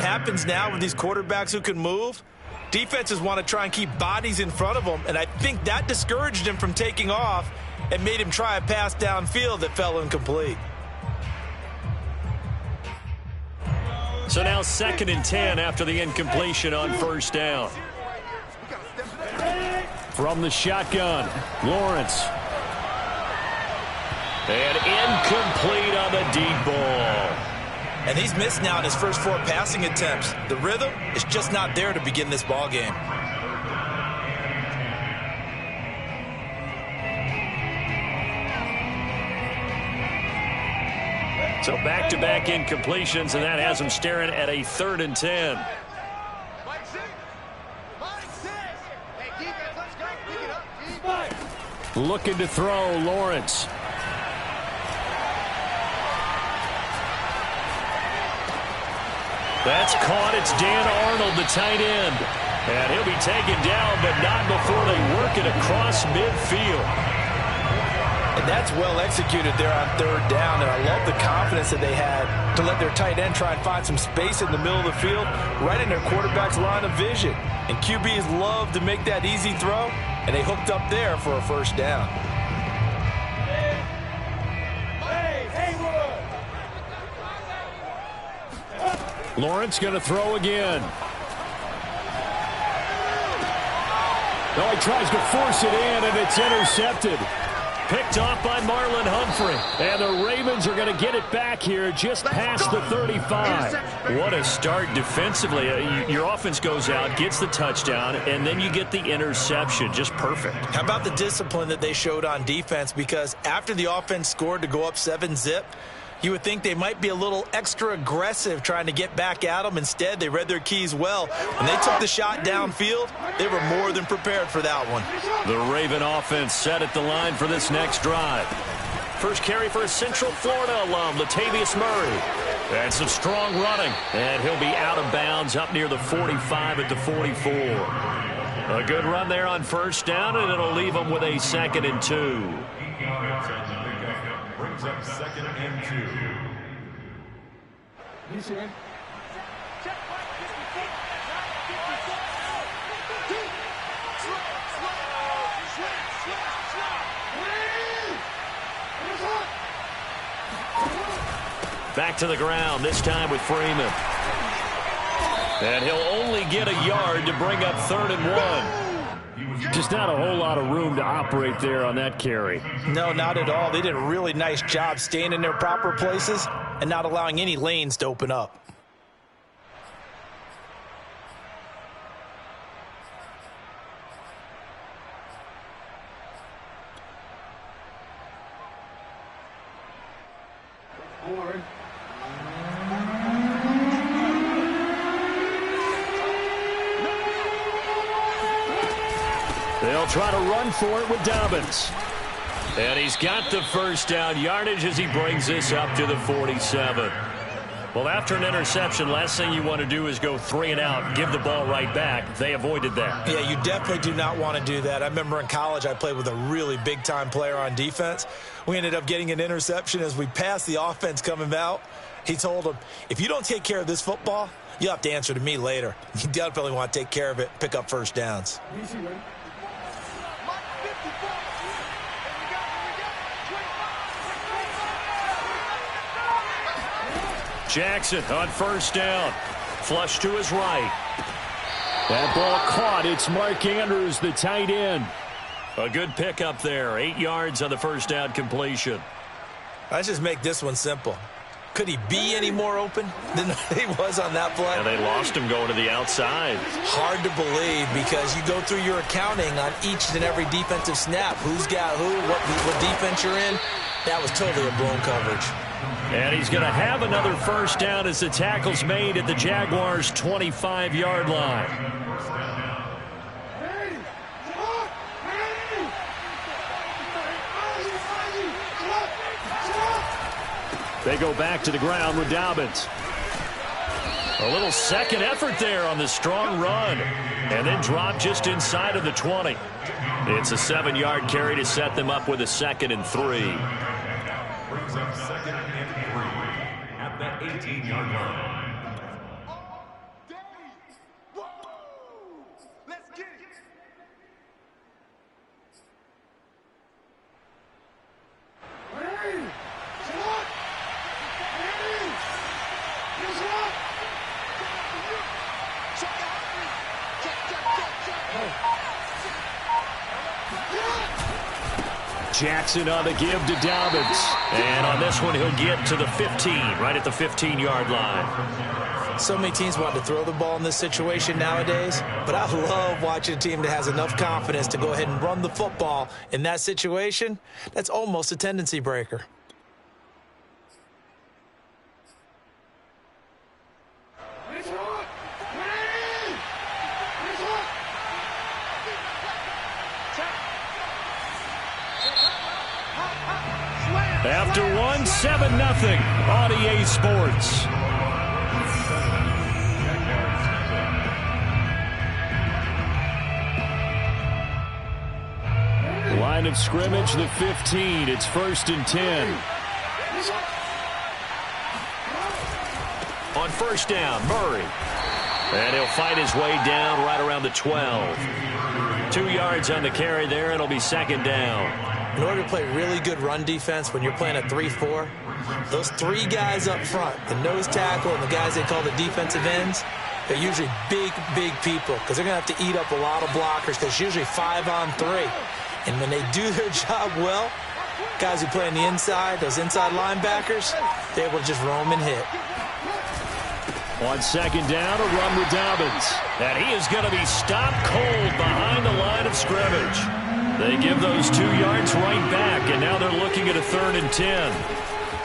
happens now with these quarterbacks who can move, defenses want to try and keep bodies in front of them, and I think that discouraged him from taking off and made him try a pass downfield that fell incomplete. So now 2nd and 10 after the incompletion on first down. From the shotgun, Lawrence. And incomplete on the deep ball. And he's missed now in his first 4 passing attempts. The rhythm is just not there to begin this ball game. So back-to-back incompletions, and that has him staring at a 3rd and 10. Looking to throw, Lawrence. That's caught. It's Dan Arnold, the tight end. And he'll be taken down, but not before they work it across midfield. And that's well executed there on 3rd down, and I love the confidence that they had to let their tight end try and find some space in the middle of the field, right in their quarterback's line of vision. And QBs love to make that easy throw, and they hooked up there for a first down. Lawrence going to throw again. No, he tries to force it in, and it's intercepted. Picked off by Marlon Humphrey. And the Ravens are going to get it back here just past the 35. What a start defensively. Your offense goes out, gets the touchdown, and then you get the interception. Just perfect. How about the discipline that they showed on defense? Because after the offense scored to go up 7-zip, you would think they might be a little extra aggressive trying to get back at them. Instead, they read their keys well. When they took the shot downfield, they were more than prepared for that one. The Raven offense set at the line for this next drive. First carry for a Central Florida alum, Latavius Murray. And some strong running. And he'll be out of bounds up near the 45 at the 44. A good run there on first down, and it'll leave them with a 2nd and 2. Brings up 2nd and 2. Back to the ground, this time with Freeman. And he'll only get a yard to bring up 3rd and 1. Just not a whole lot of room to operate there on that carry. No, not at all. They did a really nice job staying in their proper places and not allowing any lanes to open up. They'll try to run for it with Dobbins. And he's got the first down yardage as he brings this up to the 47. Well, after an interception, last thing you want to do is go 3 and out, give the ball right back. They avoided that. Yeah, you definitely do not want to do that. I remember in college I played with a really big-time player on defense. We ended up getting an interception as we passed the offense coming out. He told him, if you don't take care of this football, you'll have to answer to me later. You definitely want to take care of it, pick up first downs. Jackson on first down. Flush to his right. That ball caught. It's Mark Andrews, the tight end. A good pickup there. 8 yards on the first down completion. Let's just make this one simple. Could he be any more open than he was on that play? And they lost him going to the outside. Hard to believe because you go through your accounting on each and every defensive snap. Who's got who, what defense you're in. That was totally a blown coverage. And he's going to have another first down as the tackle's made at the Jaguars' 25-yard line. They go back to the ground with Dobbins. A little second effort there on the strong run. And then drop just inside of the 20. It's a 7-yard carry to set them up with a 2nd and 3. Brings up 2nd and 3 at that 18-yard line. Jackson on the give to Dobbins. And on this one, he'll get to the 15, right at the 15-yard line. So many teams want to throw the ball in this situation nowadays, but I love watching a team that has enough confidence to go ahead and run the football in that situation. That's almost a tendency breaker. After 7-0 on EA Sports. Line of scrimmage, the 15. It's 1st and 10. On first down, Murray. And he'll fight his way down right around the 12. 2 yards on the carry there. It'll be 2nd down. In order to play really good run defense when you're playing a 3-4, those 3 guys up front, the nose tackle and the guys they call the defensive ends, they're usually big people because they're going to have to eat up a lot of blockers because it's usually 5-on-3. And when they do their job well, guys who play on the inside, those inside linebackers, they're able to just roam and hit. On 2nd down, a run with Dobbins. And he is going to be stopped cold behind the line of scrimmage. They give those 2 yards right back, and now they're looking at a 3rd and 10.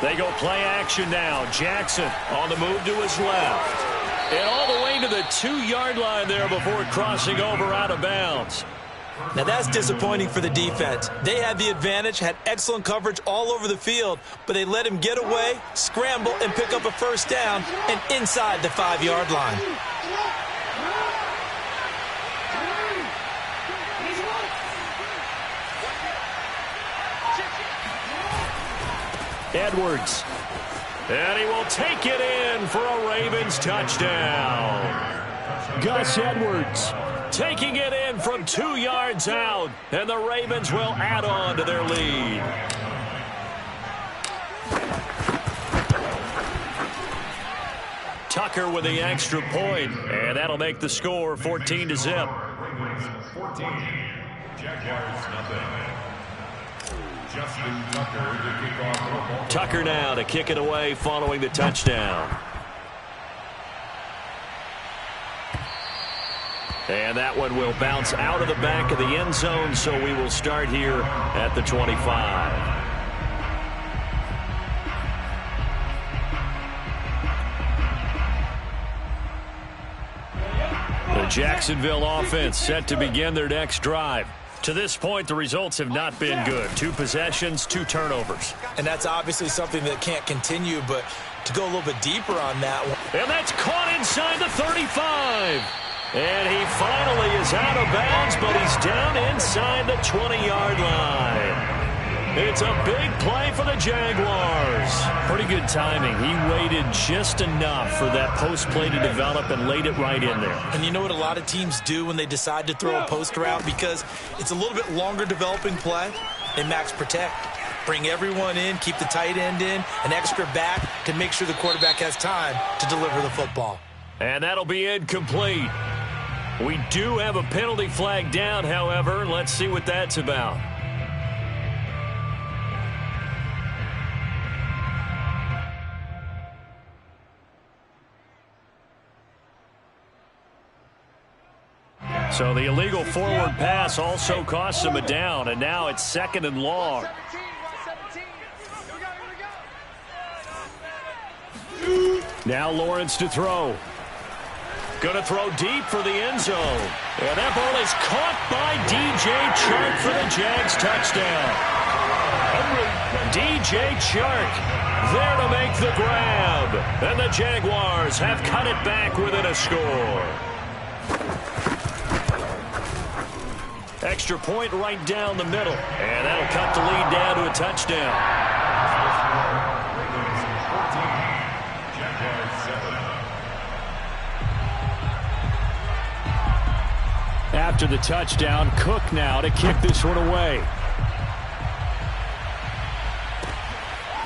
They go play action now. Jackson on the move to his left. And all the way to the 2-yard line there before crossing over out of bounds. Now that's disappointing for the defense. They had the advantage, had excellent coverage all over the field, but they let him get away, scramble, and pick up a 1st down and inside the 5-yard line. Edwards. And he will take it in for a Ravens touchdown. Gus Edwards taking it in from 2 yards out. And the Ravens will add on to their lead. Tucker with the extra point. And that'll make the score 14-0. 14. Jaguars nothing. Justin Tucker to kick off. Tucker now to kick it away following the touchdown. And that one will bounce out of the back of the end zone, so we will start here at the 25. The Jacksonville offense set to begin their next drive. To this point, the results have not been good. 2 possessions, 2 turnovers. And that's obviously something that can't continue, but to go a little bit deeper on that one. And that's caught inside the 35. And he finally is out of bounds, but he's down inside the 20-yard line. It's a big play for the Jaguars. Pretty good timing. He waited just enough for that post play to develop and laid it right in there. And you know what a lot of teams do when they decide to throw a post route? Because it's a little bit longer developing play. They max protect. Bring everyone in, keep the tight end in, an extra back to make sure the quarterback has time to deliver the football. And that'll be incomplete. We do have a penalty flag down, however. Let's see what that's about. So the illegal forward pass also costs him a down, and now it's 2nd and long. Now Lawrence to throw. Going to throw deep for the end zone. And that ball is caught by DJ Chark for the Jags touchdown. DJ Chark there to make the grab. And the Jaguars have cut it back within a score. Extra point right down the middle. And that'll cut the lead down to a touchdown. After the touchdown, Cook now to kick this one away.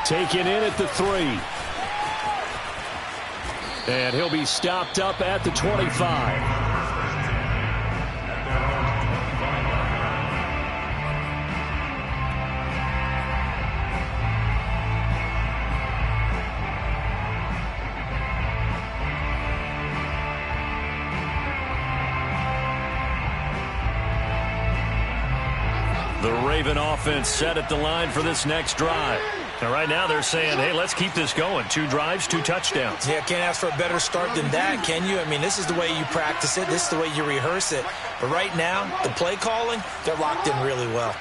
Taken in at the 3. And he'll be stopped up at the 25. The Raven offense set at the line for this next drive. And right now they're saying, hey, let's keep this going. 2 drives, 2 touchdowns. Yeah, can't ask for a better start than that, can you? I mean, this is the way you practice it. This is the way you rehearse it. But right now, the play calling, they're locked in really well.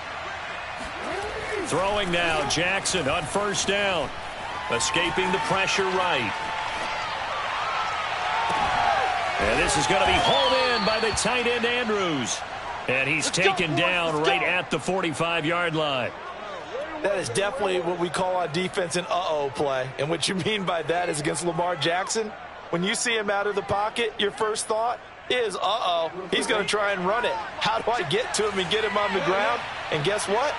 Throwing now, Jackson on first down. Escaping the pressure right. And this is going to be hauled in by the tight end, Andrews. And he's taken down right at the 45-yard line. That is definitely what we call on defense an uh-oh play. And what you mean by that is against Lamar Jackson, when you see him out of the pocket, your first thought is, uh-oh, he's going to try and run it. How do I get to him and get him on the ground? And guess what?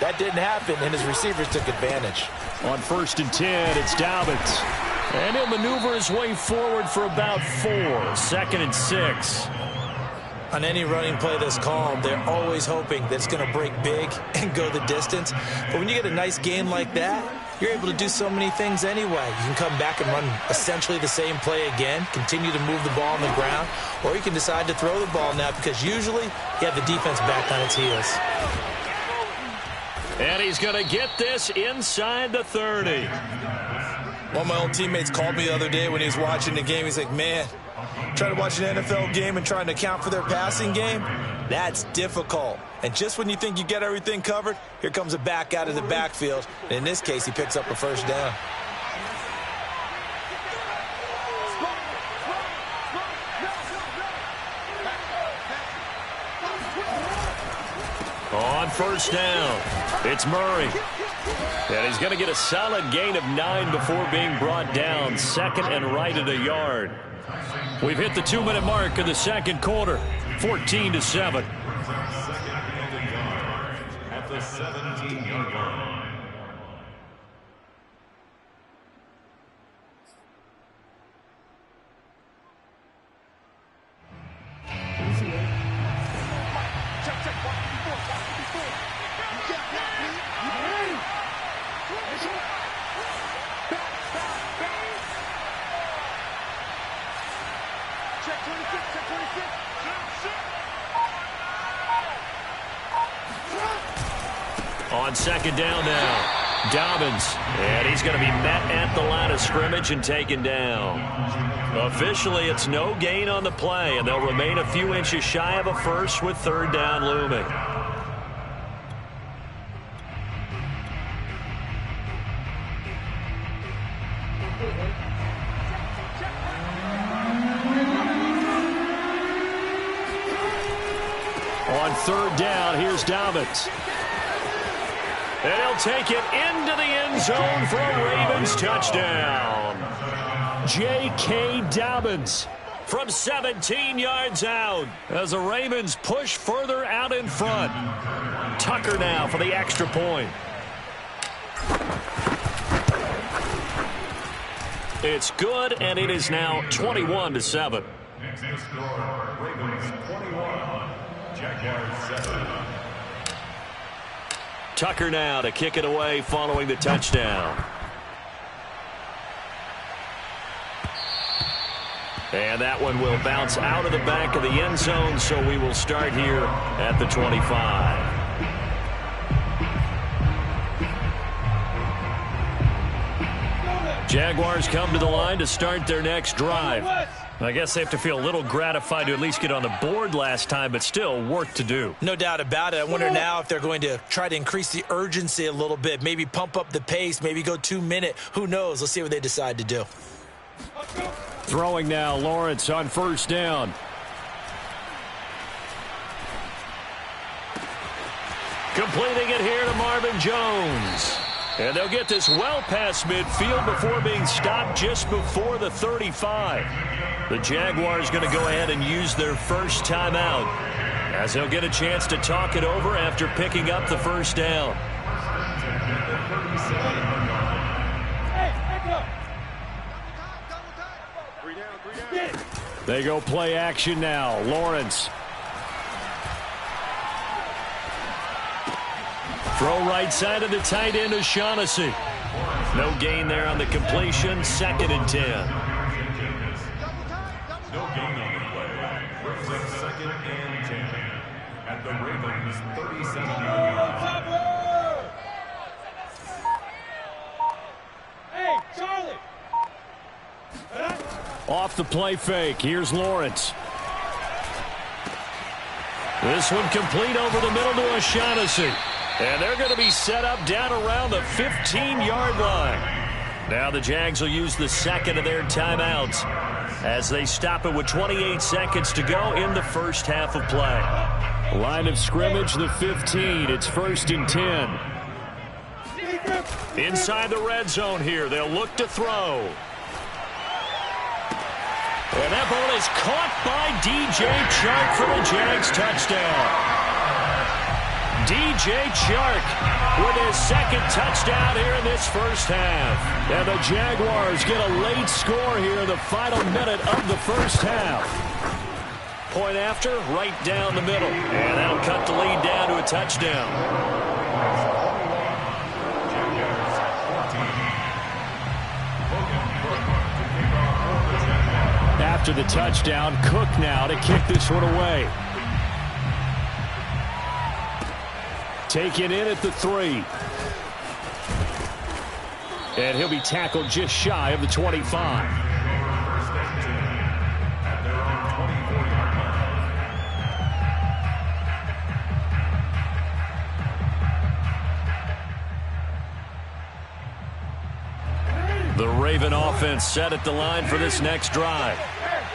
That didn't happen, and his receivers took advantage. On 1st and 10, it's Dobbins. And he'll maneuver his way forward for about 4. 2nd and 6. On any running play that's called, they're always hoping that it's going to break big and go the distance. But when you get a nice game like that, you're able to do so many things anyway. You can come back and run essentially the same play again, continue to move the ball on the ground, or you can decide to throw the ball now because usually you have the defense back on its heels. And he's going to get this inside the 30. One of my old teammates called me the other day when he was watching the game. He's like, man, trying to watch an NFL game and trying to account for their passing game, that's difficult. And just when you think you get everything covered, here comes a back out of the backfield. And in this case, he picks up a first down. On first down, it's Murray. And he's going to get a solid gain of 9 before being brought down. 2nd and right at a yard. We've hit the 2-minute mark of the 2nd quarter. 14-7. At the 17-yard line. On 2nd down now, Dobbins. And he's going to be met at the line of scrimmage and taken down. Officially, it's no gain on the play, and they'll remain a few inches shy of a first with 3rd down looming. On 3rd down, here's Dobbins. And he'll take it into the end zone for a Ravens touchdown. J.K. Dobbins from 17 yards out as the Ravens push further out in front. Tucker now for the extra point. It's good, and it is now 21-7. Next to score, Ravens 21, Jaguars 7. Tucker now to kick it away following the touchdown. And that one will bounce out of the back of the end zone, so we will start here at the 25. Jaguars come to the line to start their next drive. I guess they have to feel a little gratified to at least get on the board last time, but still work to do. No doubt about it. I wonder now if they're going to try to increase the urgency a little bit, maybe pump up the pace, maybe go 2-minute. Who knows? Let's see what they decide to do. Throwing now, Lawrence on 1st down. Completing it here to Marvin Jones. And they'll get this well past midfield before being stopped just before the 35. The Jaguars going to go ahead and use their first timeout as they'll get a chance to talk it over after picking up the first down. They go play action now. Lawrence. Throw right side of the tight end, O'Shaughnessy. No gain there on the completion. 2nd and 10. No gain on the play. Brings up 2nd and 10. at the Ravens 37-yard line. Hey, Charlie! Off the play fake, here's Lawrence. This one complete over the middle to O'Shaughnessy. And they're going to be set up down around the 15-yard line. Now the Jags will use the second of their timeouts as they stop it with 28 seconds to go in the first half of play. Line of scrimmage, the 15. It's 1st and 10. Inside the red zone here. They'll look to throw. And that ball is caught by D.J. Chark for the Jags touchdown. D.J. Chark with his second touchdown here in this first half. And the Jaguars get a late score here in the final minute of the first half. Point after, right down the middle. And that'll cut the lead down to a touchdown. After the touchdown, Cook now to kick this one away. Taken in at the 3. And he'll be tackled just shy of the 25. The Raven offense set at the line for this next drive.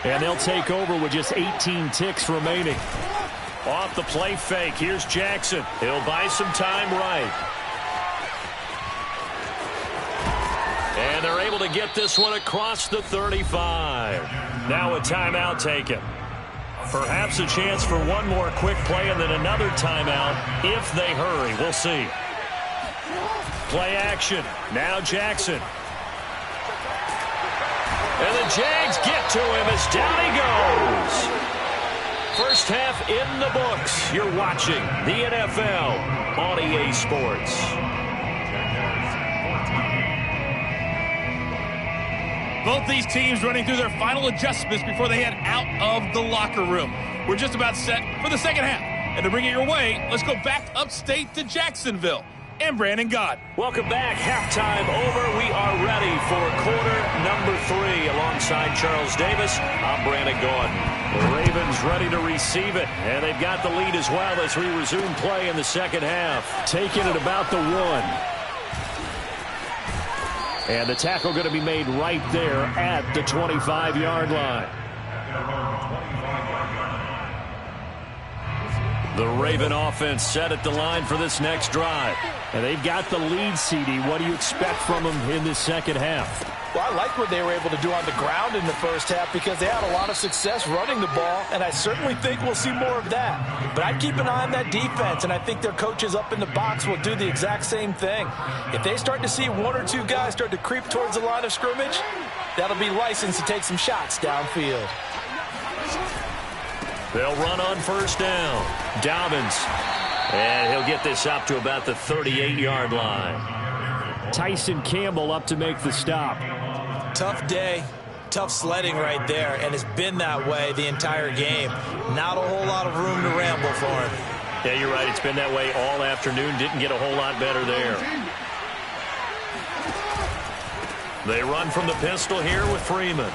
And they'll take over with just 18 ticks remaining. Off the play fake, here's Jackson. He'll buy some time right. And they're able to get this one across the 35. Now a timeout taken. Perhaps a chance for one more quick play and then another timeout if they hurry. We'll see. Play action. Now Jackson. And the Jags get to him as down he goes. First half in the books. You're watching the NFL on EA Sports. Both these teams running through their final adjustments before they head out of the locker room. We're just about set for the second half. And to bring it your way, let's go back upstate to Jacksonville. And Brandon Gaudin. Welcome back. Halftime over. We are ready for quarter number 3. Alongside Charles Davis, I'm Brandon Gaudin. The Ravens ready to receive it. And they've got the lead as well as we resume play in the second half. Taking it about the 1. And the tackle going to be made right there at the 25-yard line. The Raven offense set at the line for this next drive. And they've got the lead, CD. What do you expect from them in this second half? Well, I like what they were able to do on the ground in the first half because they had a lot of success running the ball, and I certainly think we'll see more of that. But I'd keep an eye on that defense, and I think their coaches up in the box will do the exact same thing. If they start to see 1 or 2 guys start to creep towards the line of scrimmage, that'll be licensed to take some shots downfield. They'll run on first down. Dobbins. And he'll get this up to about the 38-yard line. Tyson Campbell up to make the stop. Tough day, tough sledding right there, and it's been that way the entire game. Not a whole lot of room to ramble for him. Yeah, you're right. It's been that way all afternoon. Didn't get a whole lot better there. They run from the pistol here with Freeman.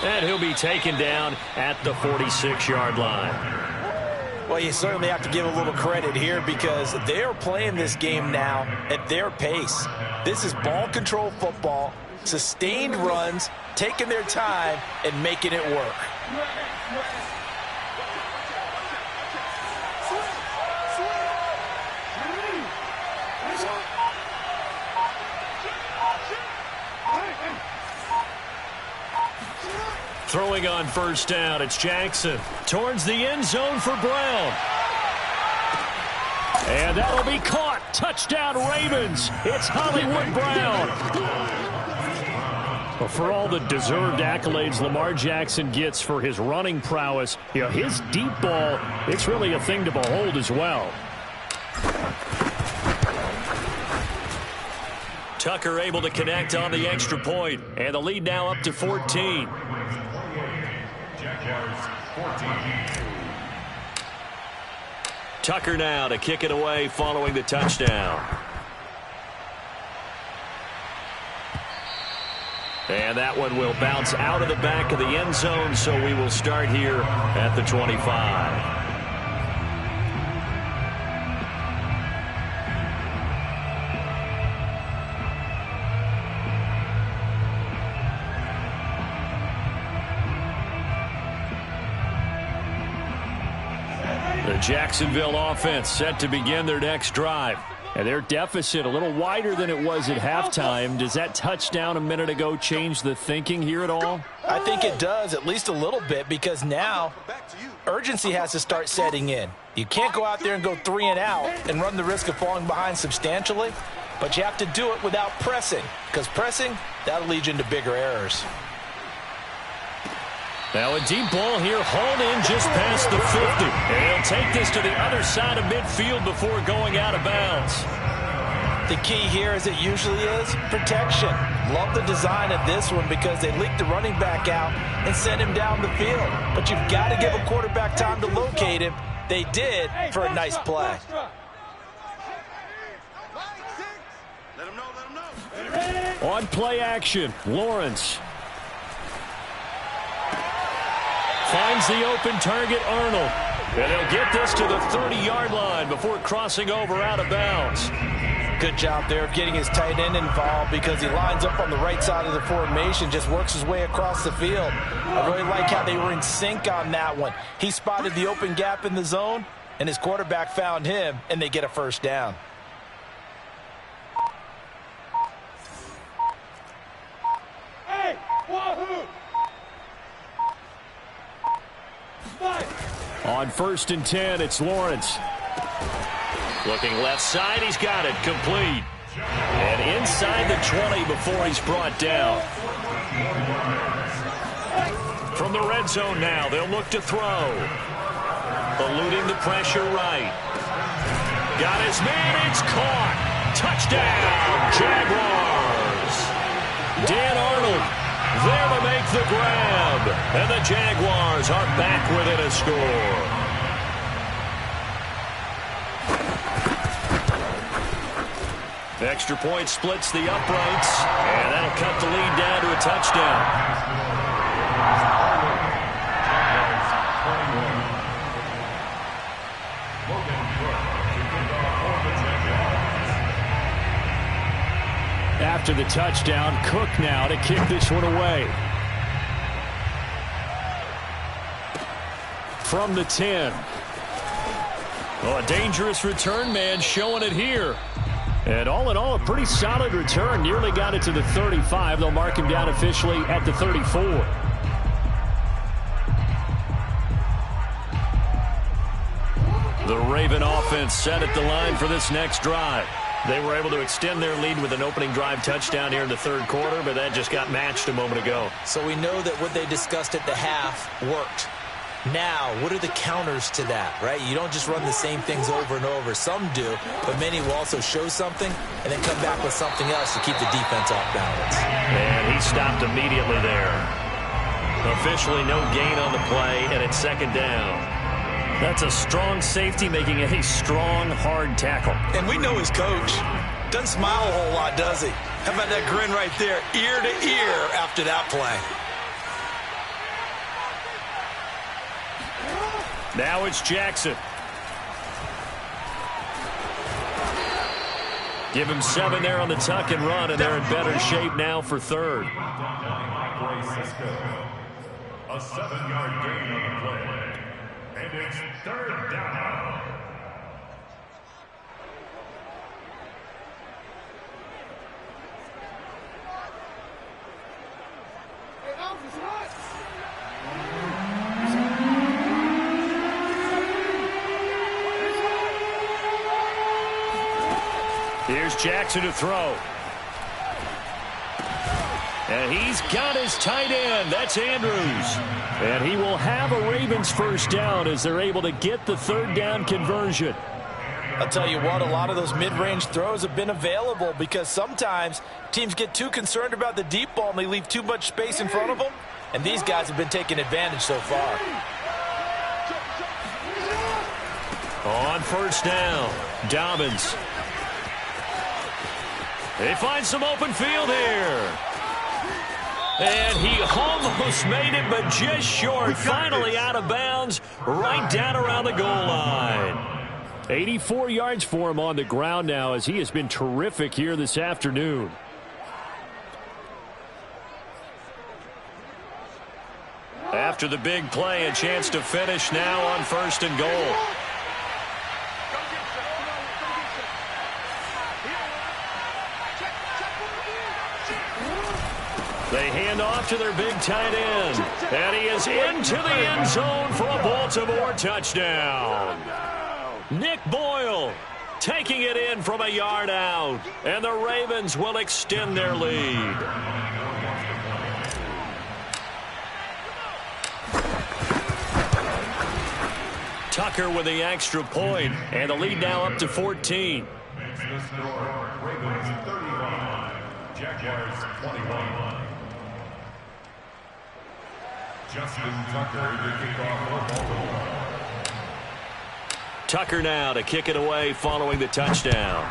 And he'll be taken down at the 46-yard line. Well, you certainly have to give a little credit here because they are playing this game now at their pace. This is ball control football, sustained runs, taking their time, and making it work. Throwing on first down, it's Jackson. Towards the end zone for Brown. And that'll be caught. Touchdown Ravens. It's Hollywood Brown. Well, for all the deserved accolades Lamar Jackson gets for his running prowess, you know, his deep ball, it's really a thing to behold as well. Tucker able to connect on the extra point, and the lead now up to 14. Tucker now to kick it away following the touchdown. And that one will bounce out of the back of the end zone, so we will start here at the 25. The Jacksonville offense set to begin their next drive. And their deficit a little wider than it was at halftime. Does that touchdown a minute ago change the thinking here at all? I think it does, at least a little bit, because now urgency has to start setting in. You can't go out there and go 3 and out and run the risk of falling behind substantially, but you have to do it without pressing, because pressing, that'll lead you into bigger errors. Now a deep ball here, hauled in just past the 50. And he'll take this to the other side of midfield before going out of bounds. The key here, as it usually is, protection. Love the design of this one because they leaked the running back out and sent him down the field. But you've got to give a quarterback time to locate him. They did for a nice play. On play action, Lawrence. Finds the open target, Arnold. And he'll get this to the 30-yard line before crossing over out of bounds. Good job there of getting his tight end involved because he lines up on the right side of the formation, just works his way across the field. I really like how they were in sync on that one. He spotted the open gap in the zone, and his quarterback found him, and they get a first down. Hey, wahoo! On 1st and 10, it's Lawrence. Looking left side, he's got it, complete. And inside the 20 before he's brought down. From the red zone now, they'll look to throw. Eluding the pressure right. Got his man, it's caught. Touchdown, Jaguars. Dan Arnold there to make the grab. And the Jaguars are back within a score. Extra point splits the uprights. And that'll cut the lead down to a touchdown. After the touchdown, Cook now to kick this one away. From the 10. Oh, a dangerous return man showing it here. And all in all, a pretty solid return. Nearly got it to the 35. They'll mark him down officially at the 34. The Raven offense set at the line for this next drive. They were able to extend their lead with an opening drive touchdown here in the third quarter, but that just got matched a moment ago. So we know that what they discussed at the half worked. Now, what are the counters to that, right? You don't just run the same things over and over. Some do, but many will also show something and then come back with something else to keep the defense off balance. And he stopped immediately there. Officially no gain on the play, and it's second down. That's a strong safety making a strong, hard tackle. And we know his coach. Doesn't smile a whole lot, does he? How about that grin right there, ear to ear after that play? Now it's Jackson. Give him 7 there on the tuck and run, and they're in better shape now for third. A 7-yard gain on the play. And it's third down. Here's Jackson to throw. And he's got his tight end. That's Andrews. And he will have a Ravens first down as they're able to get the third down conversion. I'll tell you what, a lot of those mid-range throws have been available because sometimes teams get too concerned about the deep ball and they leave too much space in front of them. And these guys have been taking advantage so far. On first down, Dobbins. They find some open field here. And he almost made it, but just short. Finally out of bounds, right down around the goal line. 84 yards for him on the ground now, as he has been terrific here this afternoon. After the big play, a chance to finish now on first and goal. They hand off to their big tight end. And he is into the end zone for a Baltimore touchdown. Nick Boyle taking it in from a yard out. And the Ravens will extend their lead. Tucker with the extra point, and the lead now up to 14. Makes the score Ravens 31, Jaguars 21. Justin Tucker to kick off for Baltimore. Tucker now to kick it away following the touchdown.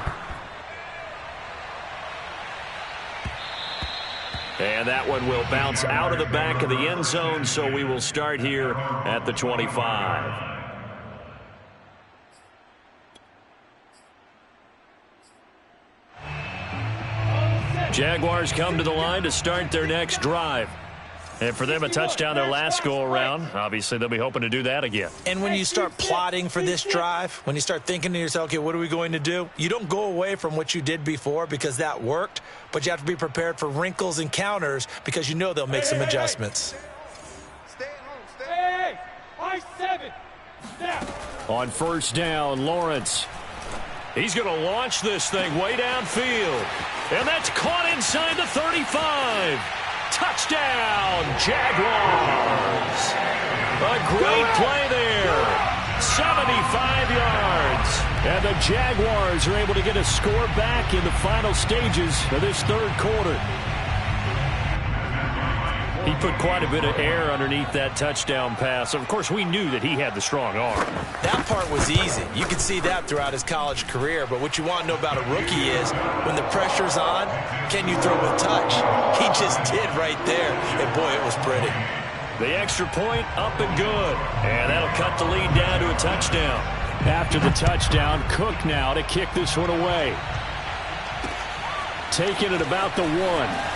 And that one will bounce out of the back of the end zone, so we will start here at the 25. Jaguars come to the line to start their next drive. And for them, a touchdown their last go-around. Obviously, they'll be hoping to do that again. And when you start plotting for this drive, when you start thinking to yourself, okay, what are we going to do? You don't go away from what you did before because that worked, but you have to be prepared for wrinkles and counters because you know they'll make some adjustments. Stay at home. Stay. I-7. Snap. On first down, Lawrence. He's going to launch this thing way downfield. And that's caught inside the 35. Touchdown, Jaguars. A great play there. 75 yards. And the Jaguars are able to get a score back in the final stages of this third quarter. He put quite a bit of air underneath that touchdown pass. Of course, we knew that he had the strong arm. That part was easy. You could see that throughout his college career. But what you want to know about a rookie is when the pressure's on, can you throw with touch? He just did right there. And, boy, it was pretty. The extra point up and good. And that'll cut the lead down to a touchdown. After the touchdown, Cook now to kick this one away. Taking it about the 1.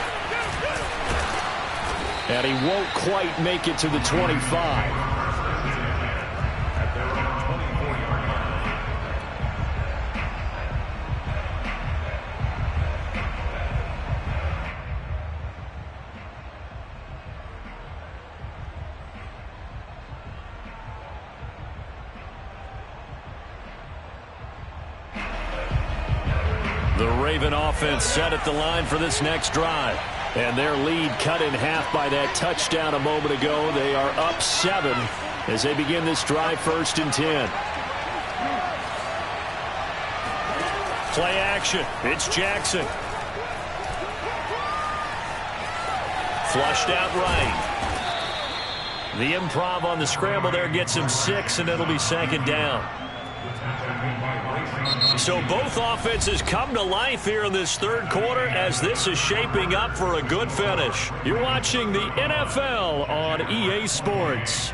And he won't quite make it to the 25. The Raven offense set at the line for this next drive. And their lead cut in half by that touchdown a moment ago. They are up 7 as they begin this drive first and 10. Play action. It's Jackson. Flushed out right. The improv on the scramble there gets him 6, and it'll be second down. So both offenses come to life here in this third quarter as this is shaping up for a good finish. You're watching the NFL on EA Sports.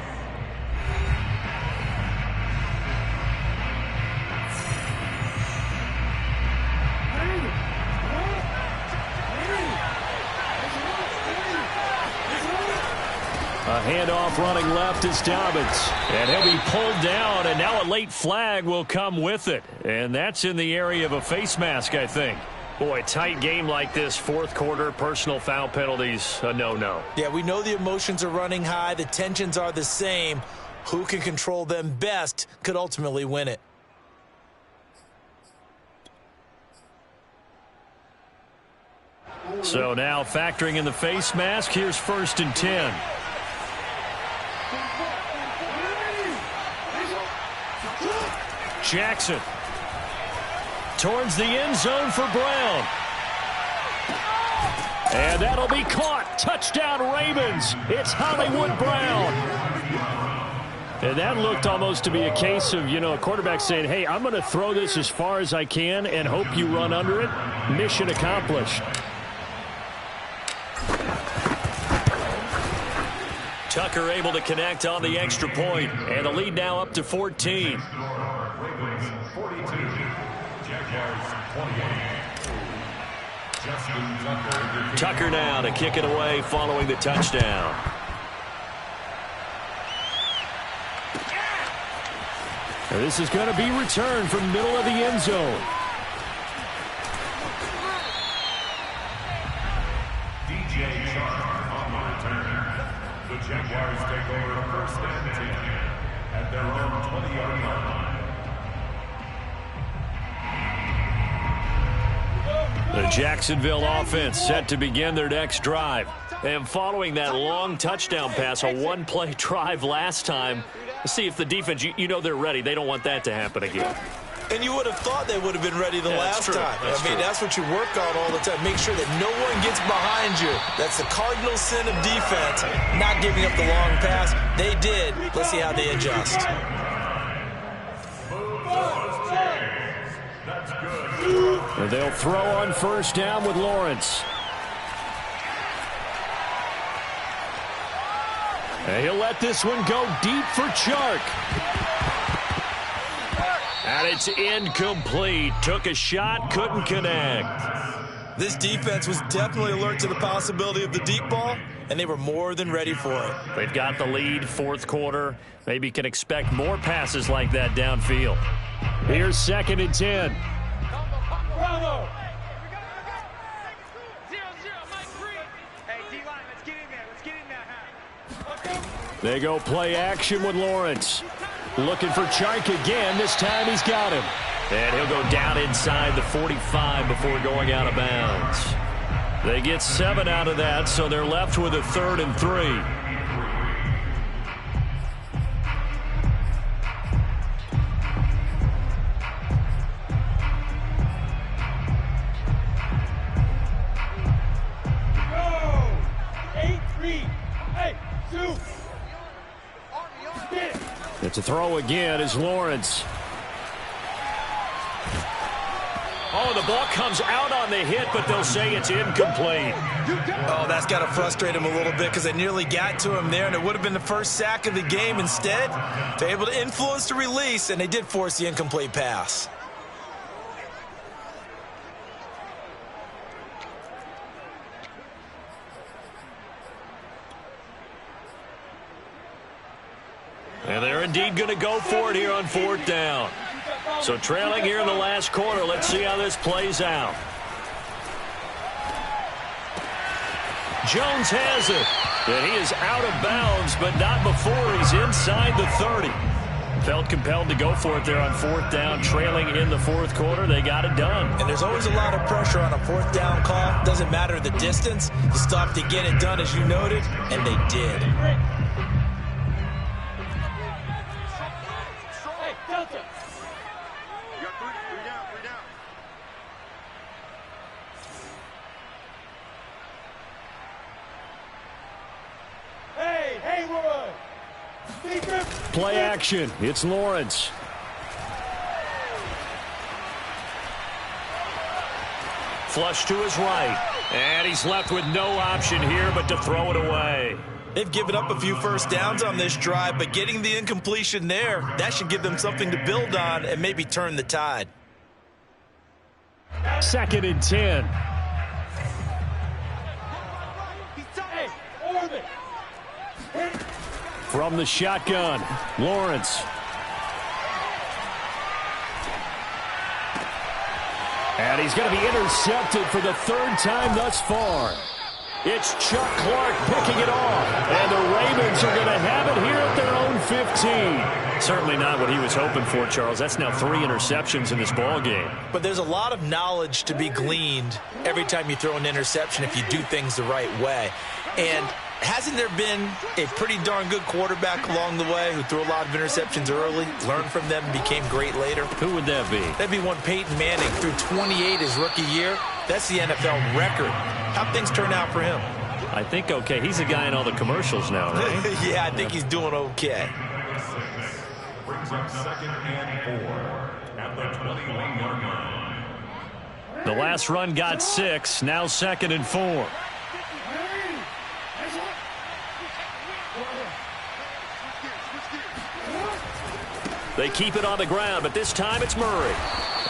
A handoff running left is Dobbins. And he'll be pulled down, and now a late flag will come with it. And that's in the area of a face mask, I think. Boy, tight game like this, fourth quarter, personal foul penalties, a no-no. Yeah, we know the emotions are running high. The tensions are the same. Who can control them best could ultimately win it. So now factoring in the face mask, here's first and 10. Jackson towards the end zone for Brown. And that'll be caught. Touchdown Ravens. It's Hollywood Brown. And that looked almost to be a case of, a quarterback saying, hey, I'm going to throw this as far as I can and hope you run under it. Mission accomplished. Tucker able to connect on the extra point, and the lead now up to 14. Ravens 42, Jaguars 28. Tucker now to kick it away following the touchdown. And this is going to be returned from middle of the end zone. DJ Chark on the return. The Jaguars take over first and 10 at their own 20-yard line. The Jacksonville offense set to begin their next drive. And following that long touchdown pass, a one-play drive last time, see if the defense, they're ready. They don't want that to happen again. And you would have thought they would have been ready the last time. That's what you work on all the time. Make sure that no one gets behind you. That's the cardinal sin of defense, not giving up the long pass. They did. Let's see how they adjust. And they'll throw on first down with Lawrence. And he'll let this one go deep for Chark. And it's incomplete. Took a shot, couldn't connect. This defense was definitely alert to the possibility of the deep ball, and they were more than ready for it. They've got the lead, fourth quarter. Maybe can expect more passes like that downfield. Here's 2nd and 10. Bravo! They go play action with Lawrence. Looking for Chark again. This time he's got him. And he'll go down inside the 45 before going out of bounds. They get 7 out of that, so they're left with a 3rd and 3. It's a throw again as Lawrence. Oh, the ball comes out on the hit, but they'll say it's incomplete. Oh, that's got to frustrate him a little bit because they nearly got to him there, and it would have been the first sack of the game. Instead, they're able to influence the release, and they did force the incomplete pass. And they're indeed going to go for it here on 4th down. So trailing here in the last quarter. Let's see how this plays out. Jones has it. And he is out of bounds, but not before he's inside the 30. Felt compelled to go for it there on 4th down, trailing in the 4th quarter. They got it done. And there's always a lot of pressure on a 4th down call. Doesn't matter the distance. You stop to get it done, as you noted, and they did. Play action. It's Lawrence. Flush to his right. And he's left with no option here but to throw it away. They've given up a few first downs on this drive, but getting the incompletion there, that should give them something to build on and maybe turn the tide. 2nd and 10. From the shotgun, Lawrence. And he's going to be intercepted for the 3rd time thus far. It's Chuck Clark picking it off. And the Ravens are going to have it here at their own 15. Certainly not what he was hoping for, Charles. That's now 3 interceptions in this ball game. But there's a lot of knowledge to be gleaned every time you throw an interception if you do things the right way. And hasn't there been a pretty darn good quarterback along the way who threw a lot of interceptions early, learned from them, and became great later? Who would that be? That'd be one Peyton Manning, threw 28 his rookie year. That's the NFL record. How'd things turn out for him? I think okay. He's a guy in all the commercials now, right? Yeah, I think he's doing okay. brings up 2nd and 4 at the 21-yard line. The last run got 6. Now 2nd and 4. They keep it on the ground, but this time it's Murray.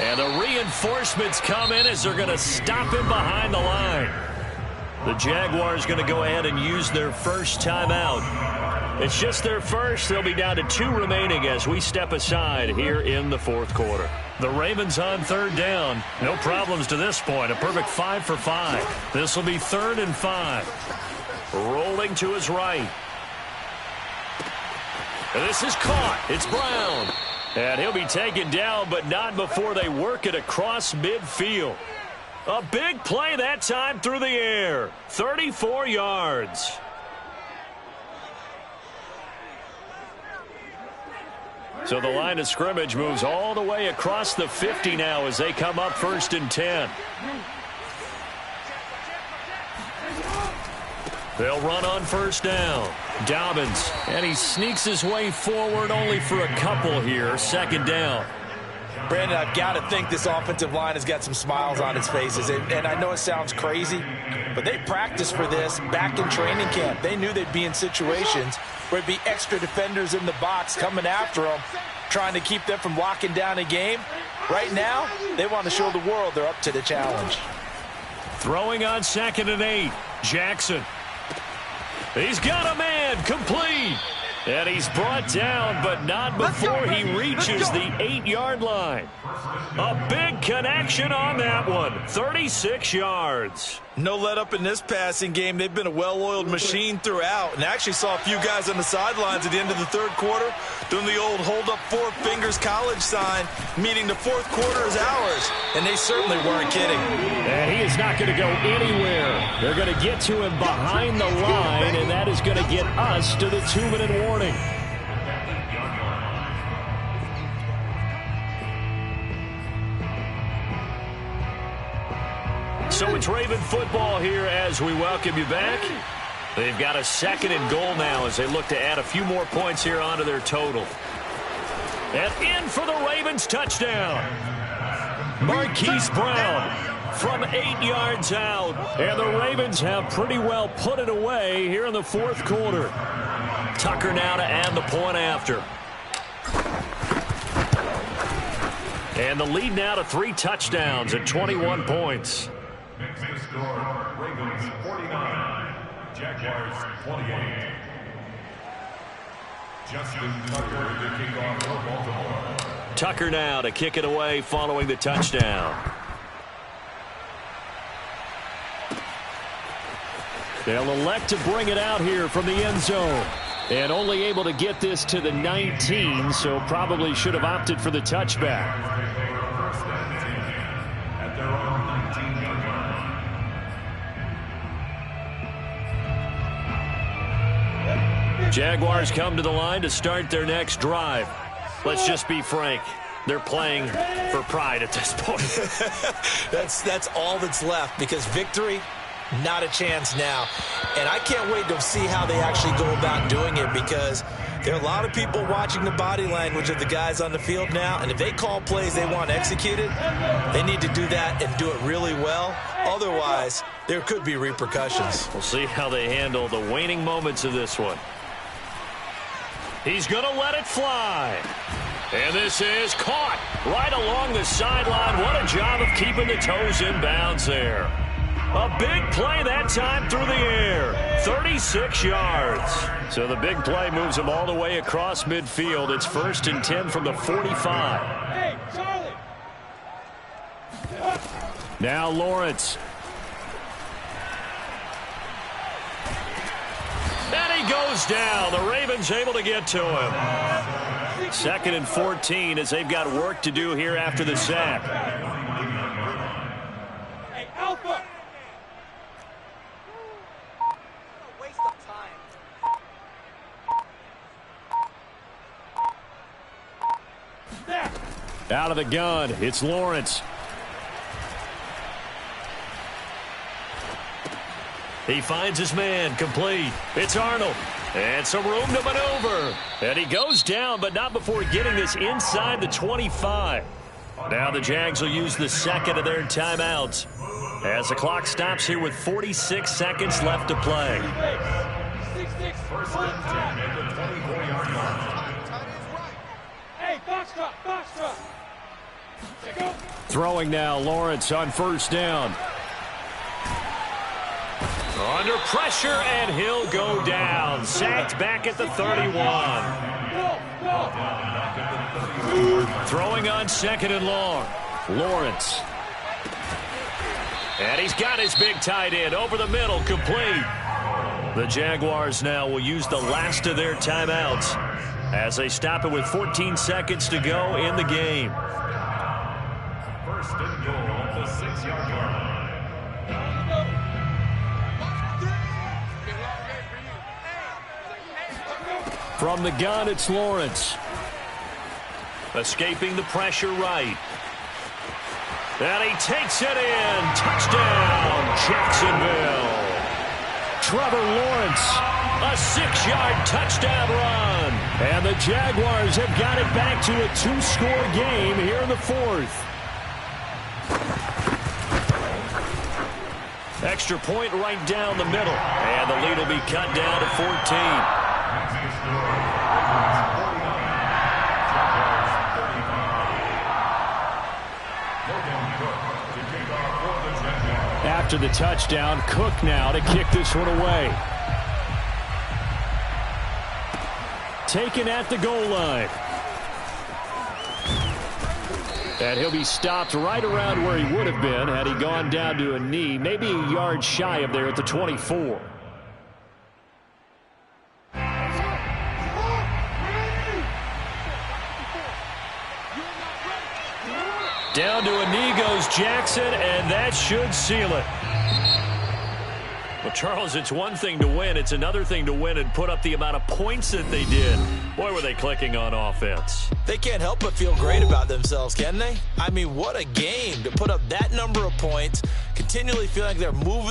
And the reinforcements come in as they're going to stop him behind the line. The Jaguars going to go ahead and use their first timeout. It's just their first. They'll be down to 2 remaining as we step aside here in the 4th quarter. The Ravens on 3rd down. No problems to this point. A perfect 5 for 5. This will be 3rd and 5. Rolling to his right. And this is caught. It's Brown. And he'll be taken down, but not before they work it across midfield. A big play that time through the air. 34 yards. So the line of scrimmage moves all the way across the 50 now as they come up 1st and 10. They'll run on 1st down. Dobbins, and he sneaks his way forward only for a couple here. 2nd down. Brandon, I've got to think this offensive line has got some smiles on its faces. And I know it sounds crazy, but they practiced for this back in training camp. They knew they'd be in situations where it'd be extra defenders in the box coming after them, trying to keep them from locking down a game. Right now, they want to show the world they're up to the challenge. Throwing on 2nd and 8. Jackson. He's got a man, complete. And he's brought down, but not before he reaches the 8-yard line. A big connection on that one. 36 yards. No let up in this passing game. They've been a well-oiled machine throughout. And I actually saw a few guys on the sidelines at the end of the 3rd quarter doing the old hold up 4 fingers college sign, meaning the 4th quarter is ours. And they certainly weren't kidding. And he is not going to go anywhere. They're going to get to him behind the line, and that is going to get us to the 2-minute warning. So it's Raven football here as we welcome you back. They've got a 2nd and goal now as they look to add a few more points here onto their total. And in for the Ravens touchdown. Marquise Brown from 8 yards out. And the Ravens have pretty well put it away here in the 4th quarter. Tucker now to add the point after. And the lead now to 3 touchdowns at 21 points. Makes the score Ravens 49, Jaguars 28. Justin Tucker to kick off for Baltimore. Tucker now to kick it away following the touchdown. They'll elect to bring it out here from the end zone. And only able to get this to the 19, so probably should have opted for the touchback. Jaguars come to the line to start their next drive. Let's just be frank. They're playing for pride at this point. That's all that's left, because victory, not a chance now. And I can't wait to see how they actually go about doing it, because there are a lot of people watching the body language of the guys on the field now, and if they call plays they want executed, they need to do that and do it really well. Otherwise, there could be repercussions. We'll see how they handle the waning moments of this one. He's going to let it fly. And this is caught right along the sideline. What a job of keeping the toes in bounds there. A big play that time through the air. 36 yards. So the big play moves him all the way across midfield. It's 1st and 10 from the 45. Hey, Charlie. Now Lawrence. And he goes down. The Ravens able to get to him. 2nd and 14 as they've got work to do here after the sack. Hey, Alpha. Waste of time. Out of the gun, it's Lawrence. He finds his man, complete. It's Arnold. And some room to maneuver. And he goes down, but not before getting this inside the 25. Now the Jags will use the second of their timeouts as the clock stops here with 46 seconds left to play. First and 10 at the 24-yard line. Hey, box drop, box drop. Go. Throwing now, Lawrence on first down. Under pressure, and he'll go down. Sacked back at the 31. Throwing on second and long. Lawrence. And he's got his big tight end over the middle, complete. The Jaguars now will use the last of their timeouts as they stop it with 14 seconds to go in the game. First and goal at the 6-yard line. From the gun, it's Lawrence. Escaping the pressure right. And he takes it in. Touchdown, Jacksonville. Trevor Lawrence, a 6-yard touchdown run. And the Jaguars have got it back to a 2-score game here in the fourth. Extra point right down the middle. And the lead will be cut down to 14. After the touchdown, Cook now to kick this one away. Taken at the goal line. And he'll be stopped right around where he would have been had he gone down to a knee, maybe a yard shy of there at the 24. Down to a knee goes Jackson, and that should seal it. Well, Charles, it's one thing to win. It's another thing to win and put up the amount of points that they did. Boy, were they clicking on offense. They can't help but feel great about themselves, can they? I mean, what a game to put up that number of points, continually feeling like they're moving